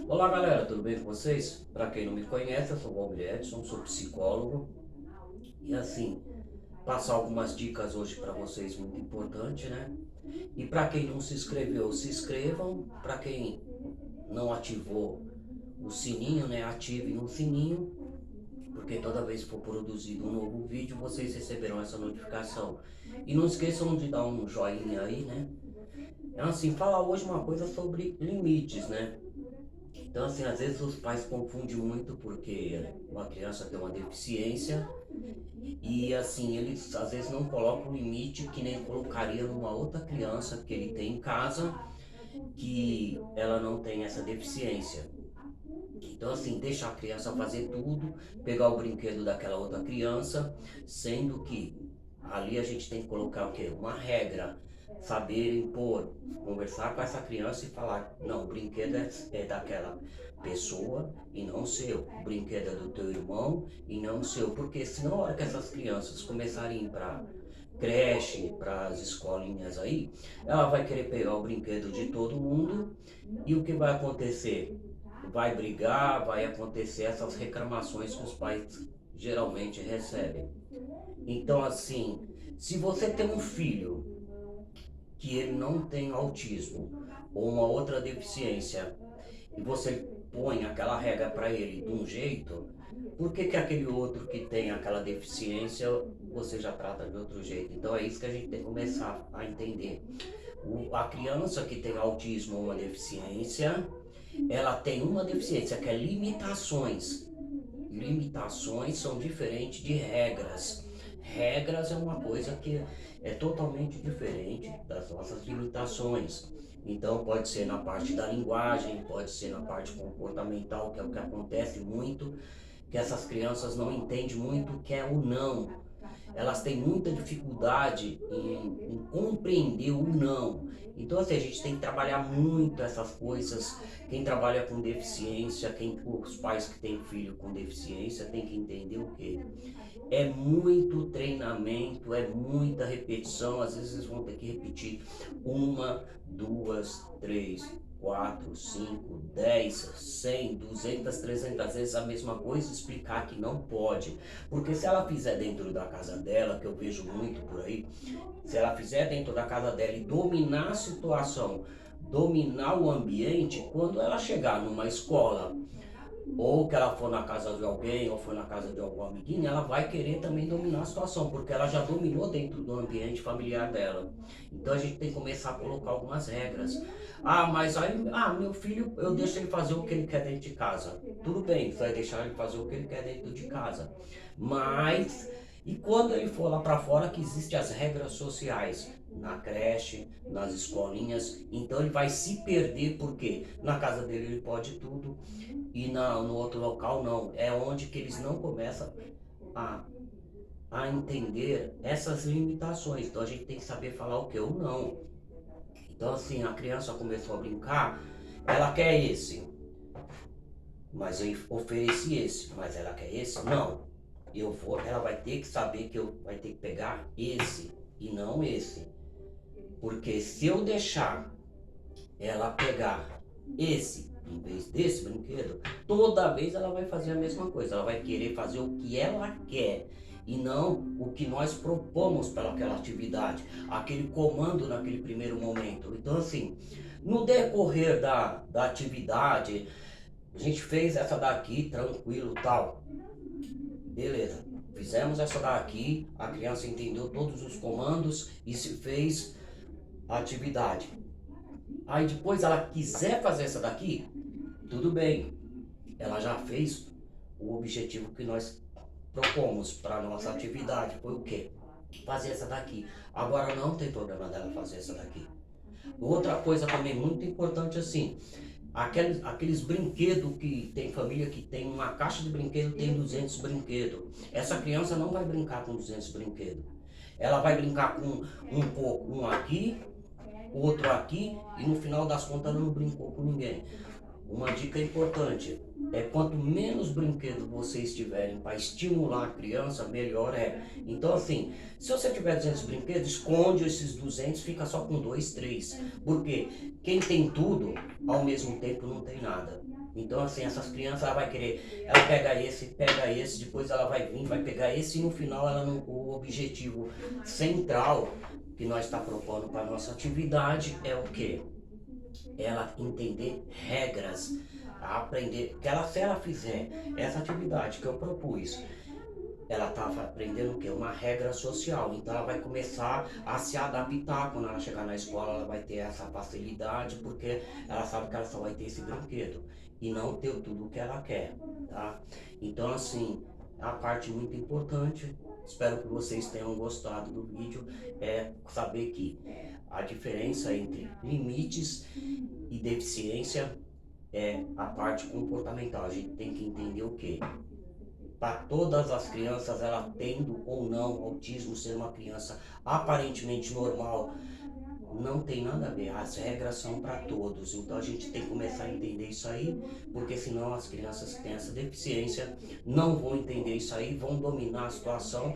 Olá galera, tudo bem com vocês? Para quem não me conhece, eu sou o Bob Edson, sou psicólogo e assim, passar algumas dicas hoje para vocês muito importante, né? E para quem não se inscreveu, se inscrevam. Para quem não ativou o sininho, né? Ativem o sininho, porque toda vez que for produzido um novo vídeo, vocês receberão essa notificação. E não esqueçam de dar um joinha aí, né? É assim, falar hoje uma coisa sobre limites, né? Então, assim, às vezes os pais confundem muito porque uma criança tem uma deficiência e, assim, eles às vezes não colocam o limite que nem colocaria numa outra criança que ele tem em casa, que ela não tem essa deficiência. Então, assim, deixa a criança fazer tudo, pegar o brinquedo daquela outra criança, sendo que ali a gente tem que colocar o quê? Uma regra, saber impor, conversar com essa criança e falar, não, o brinquedo é daquela pessoa e não seu, o brinquedo é do teu irmão e não seu, porque senão a hora que essas crianças começarem a ir para creche, para as escolinhas aí, ela vai querer pegar o brinquedo de todo mundo e o que vai acontecer? Vai brigar, vai acontecer essas reclamações que os pais geralmente recebem. Então, assim, se você tem um filho que ele não tem autismo ou uma outra deficiência e você põe aquela regra para ele de um jeito, por que que aquele outro que tem aquela deficiência você já trata de outro jeito? Então é isso que a gente tem que começar a entender. A criança que tem autismo ou uma deficiência, ela tem uma deficiência que é limitações. Limitações são diferentes de regras. Regras é uma coisa que é totalmente diferente das nossas limitações. Então pode ser na parte da linguagem, pode ser na parte comportamental, que é o que acontece muito, que essas crianças não entendem muito o que é o não. Elas têm muita dificuldade em compreender o não. Então, assim, a gente tem que trabalhar muito essas coisas. Quem trabalha com deficiência, os pais que têm filho com deficiência, tem que entender o quê? É muito treinamento, é muita repetição. Às vezes vão ter que repetir uma, duas, três, quatro, cinco, 10, 100, 200, 300 vezes a mesma coisa, explicar que não pode. Porque se ela fizer dentro da casa dela, que eu vejo muito por aí, se ela fizer dentro da casa dela e dominar a situação, dominar o ambiente, quando ela chegar numa escola ou que ela for na casa de alguém, ou for na casa de algum amiguinho, ela vai querer também dominar a situação, porque ela já dominou dentro do ambiente familiar dela. Então a gente tem que começar a colocar algumas regras. Ah, mas aí, meu filho, eu deixo ele fazer o que ele quer dentro de casa. Tudo bem, você vai deixar ele fazer o que ele quer dentro de casa. Mas, e quando ele for lá para fora, que existem as regras sociais? Na creche, nas escolinhas, então ele vai se perder porque na casa dele ele pode tudo, e no outro local não. É onde que eles não começam a, a entender essas limitações. Então a gente tem que saber falar o que ou não. Então assim, a criança começou a brincar, ela quer esse, mas eu ofereci esse, mas ela quer esse? Não. Ela vai ter que saber que eu vai ter que pegar esse e não esse. Porque se eu deixar ela pegar esse em vez desse brinquedo, toda vez ela vai fazer a mesma coisa. Ela vai querer fazer o que ela quer e não o que nós propomos para aquela atividade, aquele comando naquele primeiro momento. Então, assim, no decorrer da atividade, a gente fez essa daqui tranquilo, tal. Beleza. Fizemos essa daqui, a criança entendeu todos os comandos e se fez a atividade. Aí depois ela quiser fazer essa daqui, tudo bem, ela já fez o objetivo que nós propomos para a nossa atividade. Foi o quê? Fazer essa daqui. Agora não tem problema dela fazer essa daqui. Outra coisa também muito importante assim, aqueles brinquedos que tem família que tem uma caixa de brinquedo, tem 200 brinquedos. Essa criança não vai brincar com 200 brinquedos. Ela vai brincar com um pouco, um aqui, outro aqui, e no final das contas ela não brincou com ninguém. Uma dica importante é quanto menos brinquedos vocês tiverem para estimular a criança, melhor é. Então assim, se você tiver 200 brinquedos, esconde esses 200, fica só com 2, 3. Porque quem tem tudo, ao mesmo tempo não tem nada. Então, assim, essas crianças, ela vai querer, ela pega esse, depois ela vai vir, vai pegar esse e no final ela não, o objetivo central que nós está propondo para nossa atividade é o quê? Ela entender regras, aprender, que ela, se ela fizer essa atividade que eu propus, ela estava aprendendo o quê? Uma regra social. Então ela vai começar a se adaptar. Quando ela chegar na escola, ela vai ter essa facilidade, porque ela sabe que ela só vai ter esse brinquedo e não ter tudo o que ela quer, tá? Então, assim, a parte muito importante, espero que vocês tenham gostado do vídeo, é saber que a diferença entre limites e deficiência é a parte comportamental. A gente tem que entender o quê? Para todas as crianças, ela tendo ou não autismo, ser uma criança aparentemente normal, não tem nada a ver. As regras são para todos. Então a gente tem que começar a entender isso aí, porque senão as crianças que têm essa deficiência não vão entender isso aí, vão dominar a situação